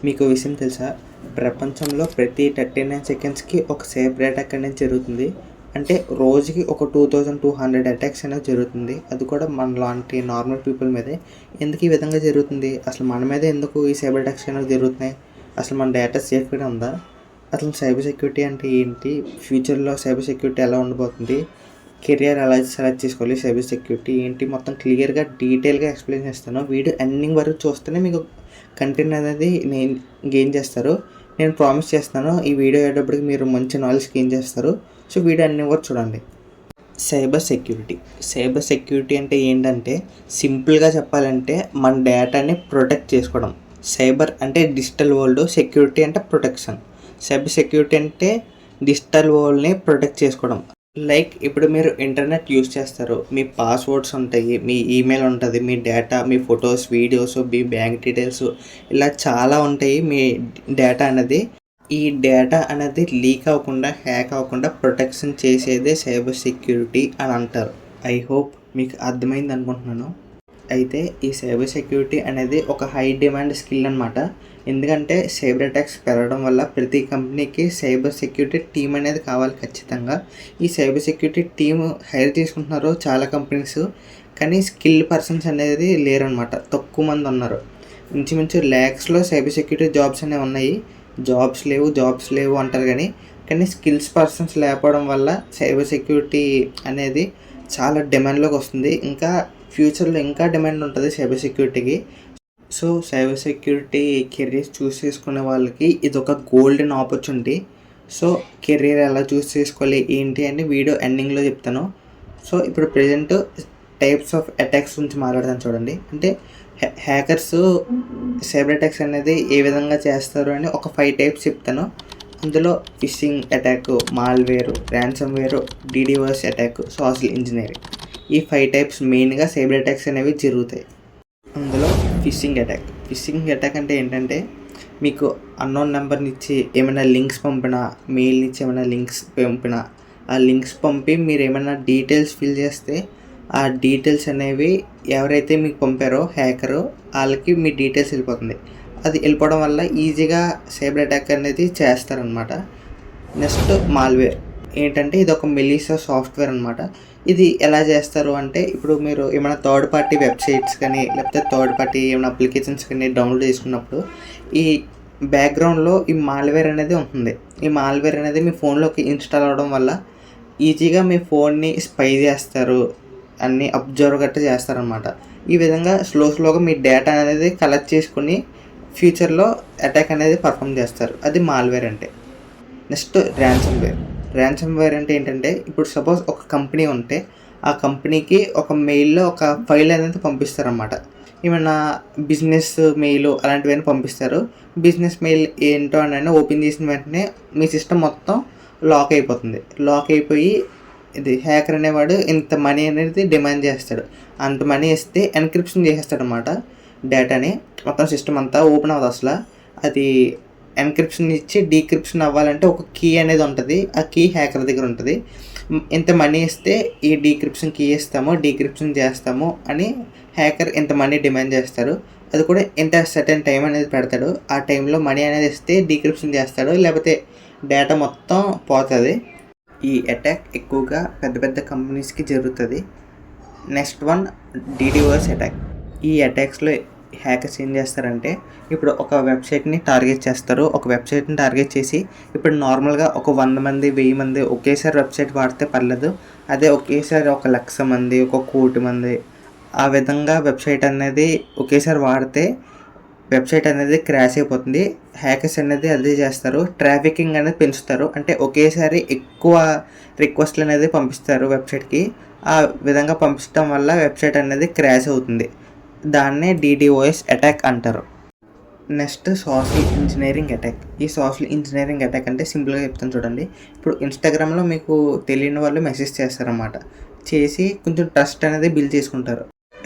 మీకు విషయం తెలుసా? ప్రపంచంలో ప్రతి 39 సెకండ్స్‌కి ఒక సైబర్ అటాక్ అనేది జరుగుతుంది. అంటే రోజుకి ఒక 2200 అటాక్స్ అనేవి జరుగుతుంది. అది కూడా మనలాంటి నార్మల్ పీపుల్ మీదే. ఎందుకు ఈ విధంగా జరుగుతుంది? అసలు మన మీదే ఎందుకు ఈ సైబర్ అటాక్స్ అనేవి జరుగుతున్నాయి? అసలు మన డేటా సేఫ్‌గానే ఉందా? అసలు సైబర్ సెక్యూరిటీ అంటే ఏంటి? ఫ్యూచర్‌లో సైబర్ సెక్యూరిటీ ఎలా ఉండబోతుంది? కెరియర్ ఎలా సెలెక్ట్ చేసుకోవాలి? సైబర్ సెక్యూరిటీ ఏంటి? మొత్తం క్లియర్‌గా, డీటెయిల్‌గా ఎక్స్‌ప్లెయిన్ చేస్తాను. వీడియో ఎండింగ్ వరకు చూస్తేనే మీకు కంటెంట్ అనేది గెయిన్ చేస్తారు. నేను ప్రామిస్ చేస్తున్నాను, ఈ వీడియో అయ్యేటప్పటికి మీరు మంచి నాలెడ్జ్ గెయిన్ చేస్తారు. సో వీడియో ఎండింగ్ వరకు చూడండి. సైబర్ సెక్యూరిటీ అంటే ఏంటంటే, సింపుల్గా చెప్పాలంటే మన డేటాని ప్రొటెక్ట్ చేసుకోవడం. సైబర్ అంటే డిజిటల్ వరల్డ్, సెక్యూరిటీ అంటే ప్రొటెక్షన్. సైబర్ సెక్యూరిటీ అంటే డిజిటల్ వరల్డ్ని ప్రొటెక్ట్ చేసుకోవడం. లైక్ ఇప్పుడు మీరు ఇంటర్నెట్ యూజ్ చేస్తారు, మీ పాస్వర్డ్స్ ఉంటాయి, మీ ఈమెయిల్ ఉంటుంది, మీ డేటా, మీ ఫొటోస్, వీడియోస్, మీ బ్యాంక్ డీటెయిల్స్, ఇలా చాలా ఉంటాయి. మీ డేటా అనేది, ఈ డేటా అనేది లీక్ అవ్వకుండా, హ్యాక్ అవ్వకుండా ప్రొటెక్షన్ చేసేదే సైబర్ సెక్యూరిటీ అని అంటారు. ఐ హోప్ మీకు అర్థమైంది అనుకుంటున్నాను. అయితే ఈ సైబర్ సెక్యూరిటీ అనేది ఒక హై డిమాండ్ స్కిల్ అనమాట. ఎందుకంటే సైబర్ అటాక్స్ పెరగడం వల్ల ప్రతి కంపెనీకి సైబర్ సెక్యూరిటీ టీం అనేది కావాలి ఖచ్చితంగా. ఈ సైబర్ సెక్యూరిటీ టీమ్ హైర్ చేసుకుంటున్నారు చాలా కంపెనీస్, కానీ స్కిల్ పర్సన్స్ అనేది లేరనమాట. తక్కువ మంది ఉన్నారు. ఇంచుమించు ల్యాక్స్లో సైబర్ సెక్యూరిటీ జాబ్స్ అనేవి ఉన్నాయి. జాబ్స్ లేవు అంటారు, కానీ స్కిల్స్ పర్సన్స్ లేకపోవడం వల్ల సైబర్ సెక్యూరిటీ అనేది చాలా డిమాండ్లోకి వస్తుంది. ఇంకా ఫ్యూచర్లో ఇంకా డిమాండ్ ఉంటుంది సైబర్ సెక్యూరిటీకి. So cyber security career choose చేసుకునే వాళ్ళకి ఇది ఒక గోల్డెన్ ఆపర్చునిటీ. సో కెరీర్ ఎలా చూస్ చేసుకోవాలి ఏంటి అని వీడియో ఎండింగ్లో చెప్తాను. సో ఇప్పుడు ప్రజెంట్ టైప్స్ ఆఫ్ అటాక్స్ గురించి మాట్లాడతాను చూడండి. అంటే హ్యాకర్స్ సైబర్ అటాక్స్ అనేది ఏ విధంగా చేస్తారు అని ఒక 5 టైప్స్ చెప్తాను. అందులో fishing attack, malware, ransomware, DDoS attack, social engineering, ఈ 5 టైప్స్ మెయిన్గా సైబర్ అటాక్స్ అనేవి జరుగుతాయి. అందులో ఫిషింగ్ అటాక్ అంటే ఏంటంటే, మీకు అన్నోన్ నెంబర్ని ఇచ్చి ఏమైనా లింక్స్ పంపినా, మెయిల్ నుంచి ఏమైనా లింక్స్ పంపినా, ఆ లింక్స్ పంపి మీరు ఏమైనా డీటెయిల్స్ ఫిల్ చేస్తే ఆ డీటెయిల్స్ అనేవి ఎవరైతే మీకు పంపారో హ్యాకరు, వాళ్ళకి మీ డీటెయిల్స్ వెళ్ళిపోతుంది. అది వెళ్ళిపోవడం వల్ల ఈజీగా సైబర్ అటాక్ అనేది చేస్తారనమాట. నెక్స్ట్ మాల్వేర్ ఏంటంటే, ఇది ఒక మెలీసా సాఫ్ట్వేర్ అనమాట. ఇది ఎలా చేస్తారు అంటే, ఇప్పుడు మీరు ఏమైనా థర్డ్ పార్టీ వెబ్సైట్స్ కానీ లేకపోతే థర్డ్ పార్టీ ఏమైనా అప్లికేషన్స్ కానీ డౌన్లోడ్ చేసుకున్నప్పుడు ఈ బ్యాక్గ్రౌండ్లో ఈ మాల్వేర్ అనేది ఉంటుంది. ఈ మాల్వేర్ అనేది మీ ఫోన్లోకి ఇన్స్టాల్ అవ్వడం వల్ల ఈజీగా మీ ఫోన్ని స్పై చేస్తారు, అన్నీ అబ్జర్వ్ గట్రా చేస్తారనమాట. ఈ విధంగా స్లోగా మీ డేటా అనేది కలెక్ట్ చేసుకుని ఫ్యూచర్లో అటాక్ అనేది పర్ఫామ్ చేస్తారు. అది మాల్వేర్ అంటే. నెక్స్ట్ ర్యాన్సమ్వేర్ అంటే ఏంటంటే, ఇప్పుడు సపోజ్ ఒక కంపెనీ ఉంటే ఆ కంపెనీకి ఒక మెయిల్లో ఒక ఫైల్ అనేది పంపిస్తారన్నమాట. ఏమైనా బిజినెస్ మెయిల్ అలాంటివన్నీ పంపిస్తారు. బిజినెస్ మెయిల్ ఏంటో అని ఓపెన్ చేసిన వెంటనే మీ సిస్టమ్ మొత్తం లాక్ అయిపోతుంది. లాక్ అయిపోయి ఇది హ్యాకర్ అనేవాడు ఇంత మనీ అనేది డిమాండ్ చేస్తాడు. అంత మనీ ఇస్తే ఎన్క్రిప్షన్ చేసేస్తాడు అనమాట. డేటాని మొత్తం సిస్టమ్ అంతా ఓపెన్ అవ్వదు అసలు. అది ఎన్క్రిప్షన్ ఇచ్చి డీక్రిప్షన్ అవ్వాలంటే ఒక కీ అనేది ఉంటుంది. ఆ కీ హ్యాకర్ దగ్గర ఉంటుంది. ఇంత మనీ ఇస్తే ఈ డీక్రిప్షన్ చేస్తాము అని హ్యాకర్ ఇంత మనీ డిమాండ్ చేస్తారు. అది కూడా ఇంత సర్టెన్ టైం అనేది పెడతాడు. ఆ టైంలో మనీ అనేది ఇస్తే డీక్రిప్షన్ చేస్తాడు, లేకపోతే డేటా మొత్తం పోతుంది. ఈ అటాక్ ఎక్కువగా పెద్ద కంపెనీస్కి జరుగుతుంది. Next one DDoS attack. ఈ అటాక్స్లో హ్యాకర్స్ ఏం చేస్తారంటే, ఇప్పుడు ఒక వెబ్సైట్ని టార్గెట్ చేస్తారు. ఒక వెబ్సైట్ని టార్గెట్ చేసి, ఇప్పుడు నార్మల్గా ఒక 100 మంది 1000 మంది ఒకేసారి వెబ్సైట్ వాడితే పర్లేదు. అదే ఒకేసారి 1,00,000 మంది 1,00,00,000 మంది ఆ విధంగా వెబ్సైట్ అనేది ఒకేసారి వాడితే వెబ్సైట్ అనేది క్రాష్ అయిపోతుంది. హ్యాకర్స్ అనేది అదే చేస్తారు, ట్రాఫికింగ్ అనేది పెంచుతారు. అంటే ఒకేసారి ఎక్కువ రిక్వెస్ట్లు అనేది పంపిస్తారు వెబ్సైట్కి. ఆ విధంగా పంపించడం వల్ల వెబ్సైట్ అనేది క్రాష్ అవుతుంది. దాన్నే DDoS అటాక్ అంటారు. Next social engineering attack. ఈ సోషల్ ఇంజనీరింగ్ అటాక్ అంటే సింపుల్గా చెప్తాను చూడండి. ఇప్పుడు ఇన్స్టాగ్రామ్లో మీకు తెలియని వాళ్ళు మెసేజ్ చేస్తారన్నమాట. చేసి కొంచెం ట్రస్ట్ అనేది బిల్డ్ చేసుకుంటారు.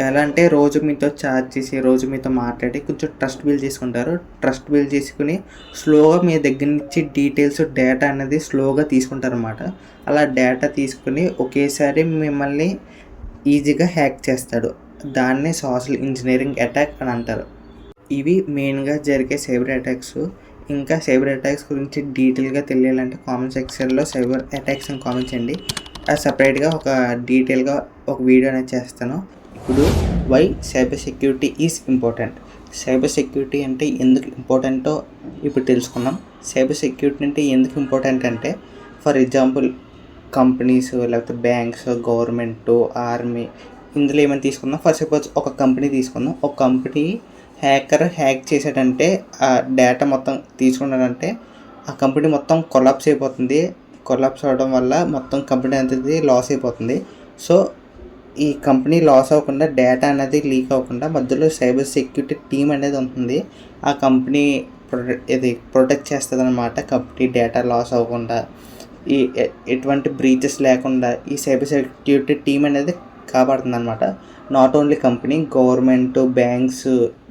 ఎలా అంటే, రోజు మీతో చాట్ చేసి, రోజు మీతో మాట్లాడి కొంచెం ట్రస్ట్ బిల్డ్ చేసుకుంటారు. ట్రస్ట్ బిల్డ్ చేసుకుని స్లోగా మీ దగ్గర నుంచి డీటెయిల్స్, డేటా అనేది స్లోగా తీసుకుంటారన్నమాట. అలా డేటా తీసుకుని ఒకేసారి మిమ్మల్ని ఈజీగా హ్యాక్ చేస్తాడు. దాన్నే సోషల్ ఇంజనీరింగ్ అటాక్ అని అంటారు. ఇవి మెయిన్గా జరిగే సైబర్ అటాక్స్. ఇంకా సైబర్ అటాక్స్ గురించి డీటెయిల్గా తెలియాలంటే కామెంట్ సెక్షన్లో సైబర్ అటాక్స్ అని కామెంట్ చేయండి. అది సపరేట్గా డీటెయిల్గా ఒక వీడియో అనేది చేస్తాను. ఇప్పుడు why cyber security is important. Cyber security అంటే ఎందుకు ఇంపార్టెంటో ఇప్పుడు తెలుసుకుందాం. సైబర్ సెక్యూరిటీ అంటే ఎందుకు ఇంపార్టెంట్ అంటే, ఫర్ ఎగ్జాంపుల్ కంపెనీస్, లేకపోతే బ్యాంక్స్, గవర్నమెంట్, ఆర్మీ, ఇందులో ఏమైనా తీసుకుందాం. ఫర్ సపోజ్ ఒక కంపెనీ తీసుకుందాం. ఒక కంపెనీ హ్యాక్ చేసాడంటే, ఆ డేటా మొత్తం తీసుకున్నాడంటే ఆ కంపెనీ మొత్తం కొలాప్స్ అయిపోతుంది. కొలాప్స్ అవ్వడం వల్ల మొత్తం కంపెనీ అనేది లాస్ అయిపోతుంది. సో ఈ కంపెనీ లాస్ అవ్వకుండా, డేటా అనేది లీక్ అవ్వకుండా మధ్యలో సైబర్ సెక్యూరిటీ టీమ్ అనేది ఉంటుంది. ఆ కంపెనీ ప్రొటెక్ట్ చేస్తుంది అనమాట. కంపెనీ డేటా లాస్ అవ్వకుండా, ఎటువంటి బ్రీచెస్ లేకుండా ఈ సైబర్ సెక్యూరిటీ టీమ్ అనేది కాపాడుతుంది అనమాట. Not only company, government, banks,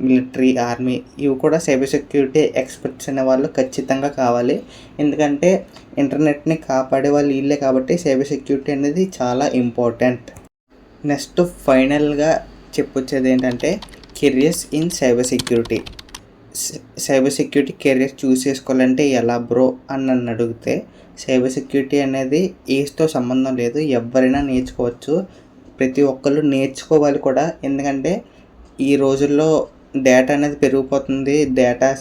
military, army, ఇవి కూడా సైబర్ సెక్యూరిటీ ఎక్స్పర్ట్స్ అనే వాళ్ళు ఖచ్చితంగా కావాలి. ఎందుకంటే ఇంటర్నెట్ని కాపాడే వాళ్ళు వీళ్ళే కాబట్టి సైబర్ సెక్యూరిటీ అనేది చాలా ఇంపార్టెంట్. నెక్స్ట్ ఫైనల్గా చెప్పొచ్చేది ఏంటంటే, careers in cyber security. Cyber security career చూస్ చేసుకోవాలంటే ఎలా బ్రో అని నన్ను అడిగితే, సైబర్ సెక్యూరిటీ అనేది ఏజ్తో సంబంధం లేదు, ఎవరైనా నేర్చుకోవచ్చు. ప్రతి ఒక్కళ్ళు నేర్చుకోవాలి కూడా. ఎందుకంటే ఈ రోజుల్లో డేటా అనేది పెరిగిపోతుంది,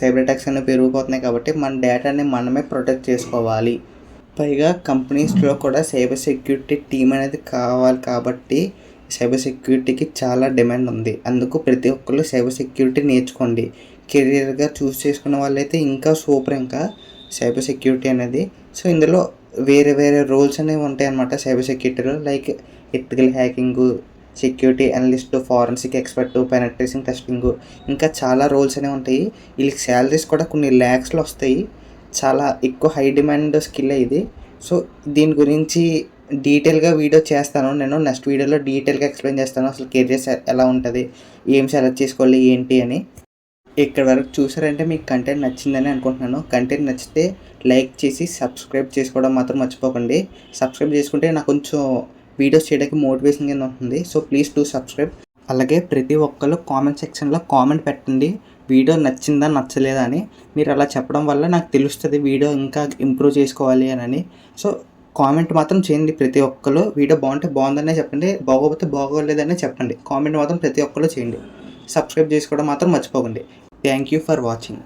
సైబర్ అటాక్స్ అనేవి పెరిగిపోతున్నాయి కాబట్టి మన డేటాని మనమే ప్రొటెక్ట్ చేసుకోవాలి. పైగా కంపెనీస్లో కూడా సైబర్ సెక్యూరిటీ టీం అనేది కావాలి కాబట్టి సైబర్ సెక్యూరిటీకి చాలా డిమాండ్ ఉంది. అందుకు ప్రతి ఒక్కళ్ళు సైబర్ సెక్యూరిటీ నేర్చుకోండి. కెరియర్గా చూస్ చేసుకున్న వాళ్ళైతే ఇంకా సూపర్. ఇంకా సైబర్ సెక్యూరిటీ అనేది, సో ఇందులో వేరే వేరే రోల్స్ అనేవి ఉంటాయి అన్నమాట సైబర్ సెక్యూరిటీలో. Like ethical hacking, security analyst, forensic expert, penetration testing, ఇంకా చాలా రోల్స్ అనేవి ఉంటాయి. వీళ్ళకి శాలరీస్ కూడా కొన్ని ల్యాక్స్లో వస్తాయి. చాలా ఎక్కువ హై డిమాండ్ స్కిల్ ఇది. సో దీని గురించి డీటెయిల్గా వీడియో చేస్తాను నేను. నెక్స్ట్ వీడియోలో డీటెయిల్గా ఎక్స్ప్లెయిన్ చేస్తాను అసలు కెరియర్స్ ఎలా ఉంటుంది, ఏం సెలెక్ట్ చేసుకోవాలి ఏంటి అని. ఇక్కడ వరకు చూసారంటే మీకు కంటెంట్ నచ్చిందని అనుకుంటున్నాను. కంటెంట్ నచ్చితే లైక్ చేసి సబ్స్క్రైబ్ చేసుకోవడం మాత్రం మర్చిపోకండి. సబ్స్క్రైబ్ చేసుకుంటే నాకు కొంచెం వీడియోస్ చేయడానికి మోటివేషన్ కింద ఉంటుంది. So please do subscribe. అలాగే ప్రతి ఒక్కరు కామెంట్ సెక్షన్లో కామెంట్ పెట్టండి, వీడియో నచ్చిందా నచ్చలేదా అని. మీరు అలా చెప్పడం వల్ల నాకు తెలుస్తుంది వీడియో ఇంకా ఇంప్రూవ్ చేసుకోవాలి అని. సో కామెంట్ మాత్రం చేయండి ప్రతి ఒక్కరు. వీడియో బాగుంటే బాగుందనే చెప్పండి, బాగోకపోతే బాగోలేదనే చెప్పండి. కామెంట్ మాత్రం ప్రతి ఒక్కరు చేయండి. సబ్స్క్రైబ్ చేసుకోవడం మాత్రం మర్చిపోకండి. Thank you for watching.